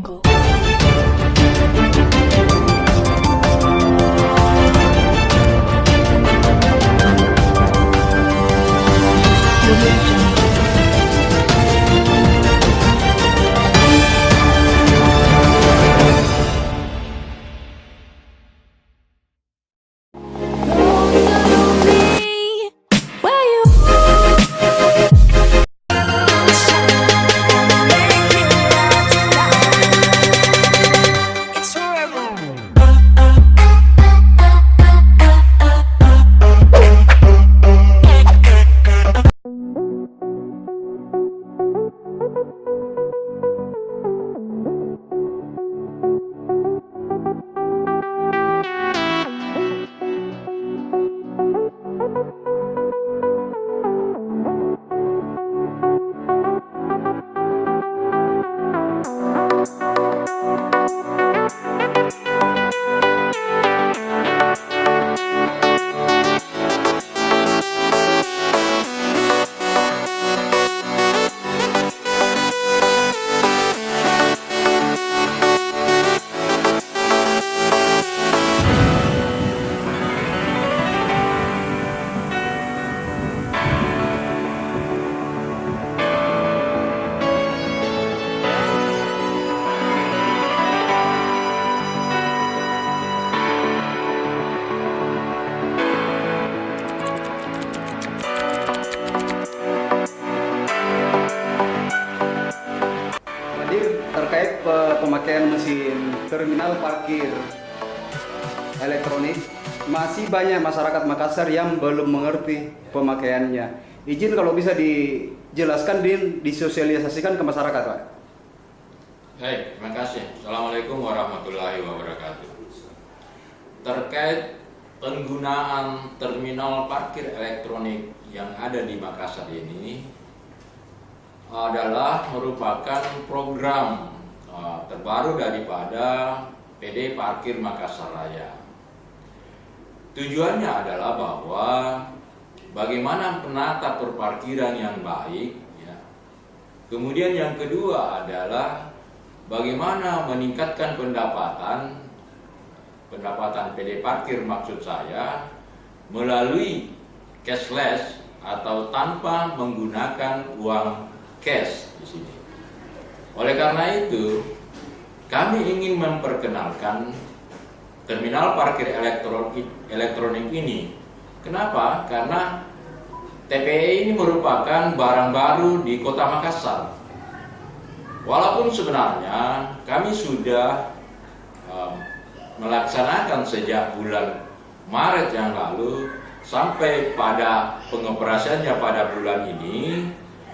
Jungle. Audio Jungle. Terkait pemakaian mesin terminal parkir elektronik, masih banyak masyarakat Makassar yang belum mengerti pemakaiannya. Izin kalau bisa dijelaskan, disosialisasikan ke masyarakat, Pak. Baik, terima kasih. Assalamualaikum warahmatullahi wabarakatuh. Terkait penggunaan terminal parkir elektronik yang ada di Makassar ini adalah merupakan program terbaru daripada PD Parkir Makassar Raya. Tujuannya adalah bahwa bagaimana penata perparkiran yang baik, ya. Kemudian yang kedua adalah bagaimana meningkatkan pendapatan PD Parkir maksud saya melalui cashless atau tanpa menggunakan uang cash di sini. Oleh karena itu, kami ingin memperkenalkan terminal parkir elektronik ini. Kenapa? Karena TPE ini merupakan barang baru di Kota Makassar. Walaupun sebenarnya kami sudah melaksanakan sejak bulan Maret yang lalu sampai pada pengoperasiannya pada bulan ini.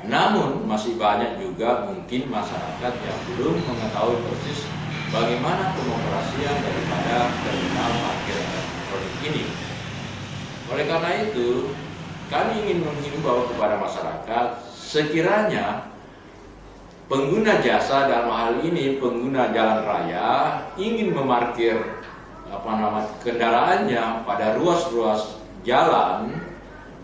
Namun masih banyak juga mungkin masyarakat yang belum mengetahui persis bagaimana pengoperasian daripada terminal parkir elektronik ini. Oleh karena itu, kami ingin menghimbau kepada masyarakat sekiranya pengguna jasa dalam hal ini pengguna jalan raya ingin memarkir kendaraannya pada ruas-ruas jalan,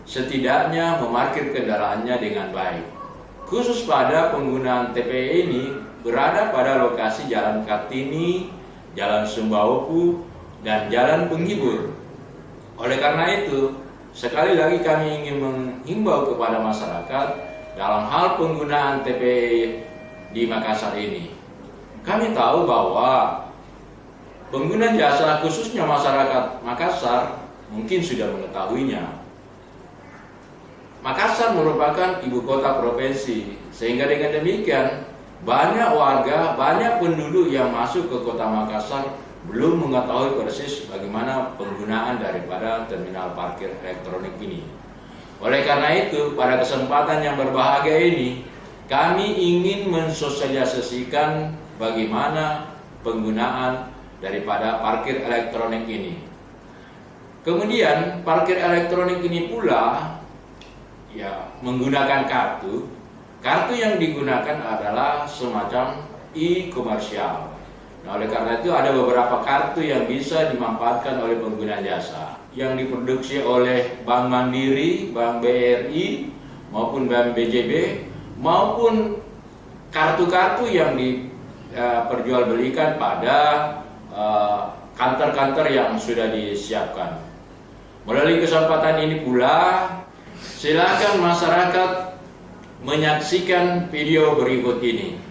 setidaknya memarkir kendaraannya dengan baik. Khusus pada penggunaan TPE ini berada pada lokasi Jalan Kartini, Jalan Sumbawoku, dan Jalan Penghibur. Oleh karena itu, sekali lagi kami ingin menghimbau kepada masyarakat dalam hal penggunaan TPE di Makassar ini. Kami tahu bahwa pengguna jasa khususnya masyarakat Makassar mungkin sudah mengetahuinya. Makassar merupakan ibu kota provinsi, sehingga dengan demikian banyak warga, banyak penduduk yang masuk ke kota Makassar belum mengetahui persis bagaimana penggunaan daripada terminal parkir elektronik ini. Oleh karena itu, pada kesempatan yang berbahagia ini, kami ingin mensosialisasikan bagaimana penggunaan daripada parkir elektronik ini. Kemudian parkir elektronik ini pula menggunakan kartu. Kartu yang digunakan adalah semacam e-komersial. Nah, oleh karena itu ada beberapa kartu yang bisa dimanfaatkan oleh pengguna jasa yang diproduksi oleh Bank Mandiri, Bank BRI, maupun Bank BJB, maupun kartu-kartu yang diperjualbelikan pada kantor-kantor yang sudah disiapkan. Melalui kesempatan ini pula, silakan masyarakat menyaksikan video berikut ini.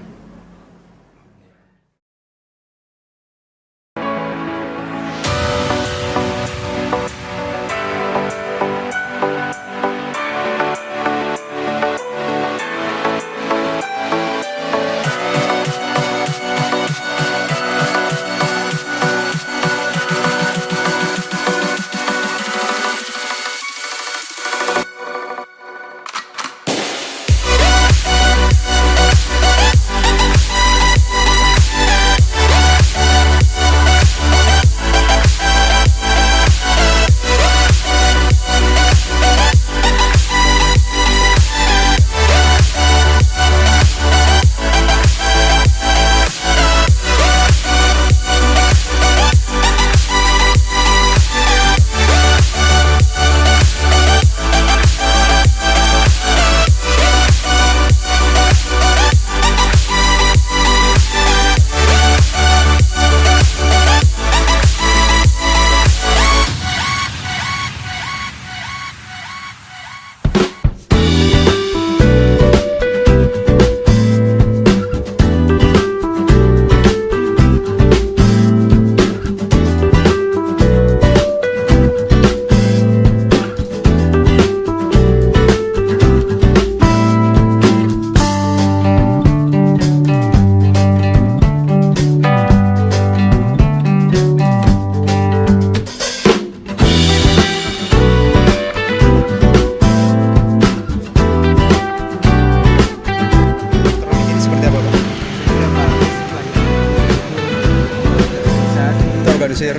Organisir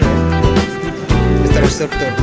struktur.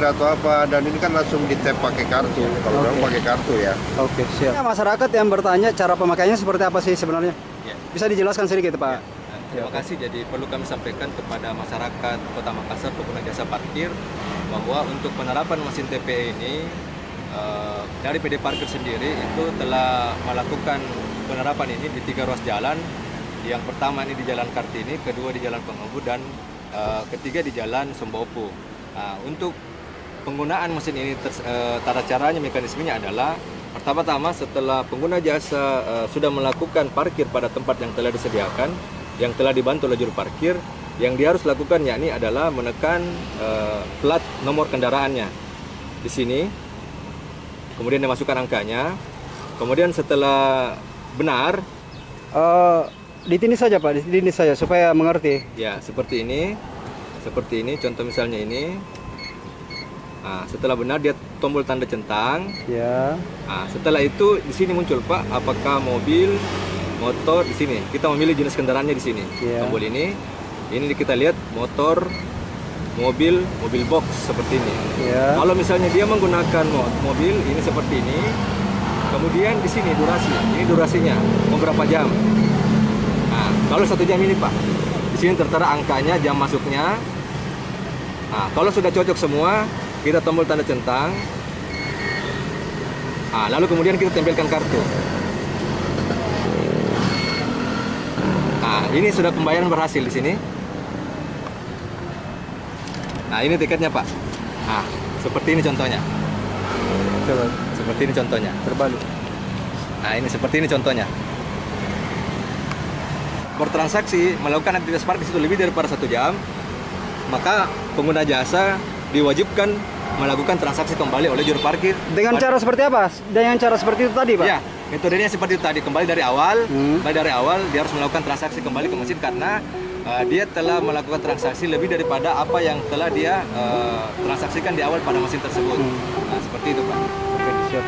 Atau apa, dan ini kan langsung di-tap pakai kartu. Kalau orang pakai kartu ya. Oke, siap. Masyarakat yang bertanya cara pemakaiannya seperti apa sih sebenarnya? Ya. Bisa dijelaskan sedikit, Pak? Terima kasih. Jadi perlu kami sampaikan kepada masyarakat Kota Makassar pengguna jasa parkir bahwa untuk penerapan mesin TPE ini dari PD Parkir sendiri itu telah melakukan penerapan ini di 3 ruas jalan. Yang pertama ini di Jalan Kartini, kedua di Jalan Pengembu, dan ketiga di Jalan Sembopu. Untuk penggunaan mesin ini tata caranya, mekanismenya adalah pertama-tama setelah pengguna jasa sudah melakukan parkir pada tempat yang telah disediakan, yang telah dibantu oleh juru parkir, yang dia harus lakukan yakni adalah menekan plat nomor kendaraannya di sini, kemudian dimasukkan angkanya, kemudian setelah benar Di sini saja, Pak, di sini saja supaya mengerti. ya seperti ini contoh misalnya ini. Nah, setelah benar dia tombol tanda centang. Ya. Nah, setelah itu di sini muncul, Pak, apakah mobil, motor. Di sini kita memilih jenis kendaraannya di sini. Ya. Tombol ini kita lihat motor, mobil box seperti ini. Ya. Kalau misalnya dia menggunakan mobil ini seperti ini, kemudian di sini durasi, ini durasinya beberapa jam. Nah, kalau 1 jam ini, Pak, di sini tertera angkanya, jam masuknya. Nah, kalau sudah cocok semua, kita tombol tanda centang. Nah, lalu kemudian kita tempelkan kartu. Nah, ini sudah pembayaran berhasil di sini. Nah, ini tiketnya, Pak. Nah, seperti ini contohnya. Coba. Seperti ini contohnya. Terbalik. Nah, ini seperti ini contohnya. Bertransaksi melakukan aktivitas parkir itu lebih daripada 1 jam, maka pengguna jasa diwajibkan melakukan transaksi kembali oleh juru parkir. Dengan cara seperti apa? Dengan cara seperti itu tadi, Pak? Ya, metodenya seperti itu tadi, kembali dari awal, dia harus melakukan transaksi kembali ke mesin karena dia telah melakukan transaksi lebih daripada apa yang telah dia transaksikan di awal pada mesin tersebut. Nah, seperti itu, Pak. Oke, siap.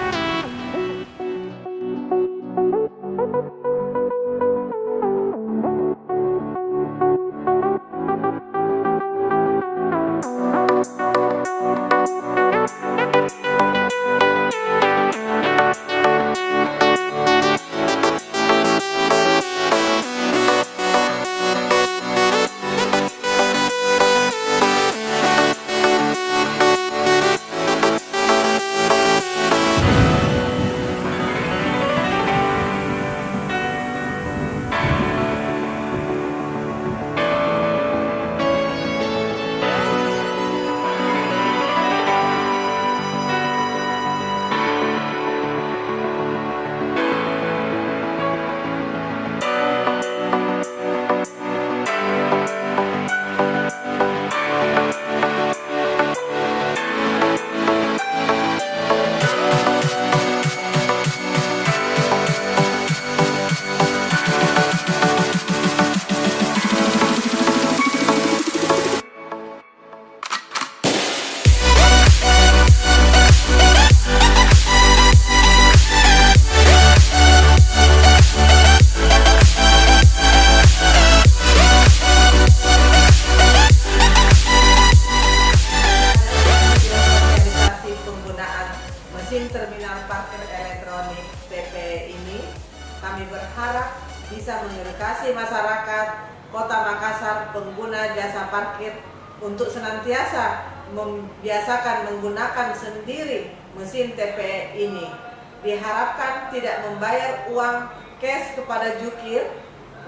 Mesin terminal parkir elektronik TPE ini kami berharap bisa mengedukasi masyarakat Kota Makassar pengguna jasa parkir untuk senantiasa membiasakan menggunakan sendiri mesin TPE ini. Diharapkan tidak membayar uang cash kepada jukir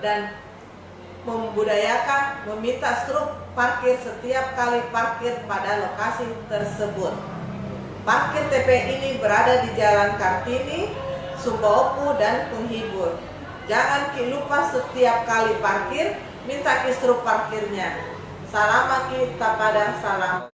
dan membudayakan meminta struk parkir setiap kali parkir pada lokasi tersebut. Parkir TPE ini berada di Jalan Kartini, Sumbaopu, dan Penghibur. Jangan lupa setiap kali parkir, minta struk parkirnya. Salam kita pada salam.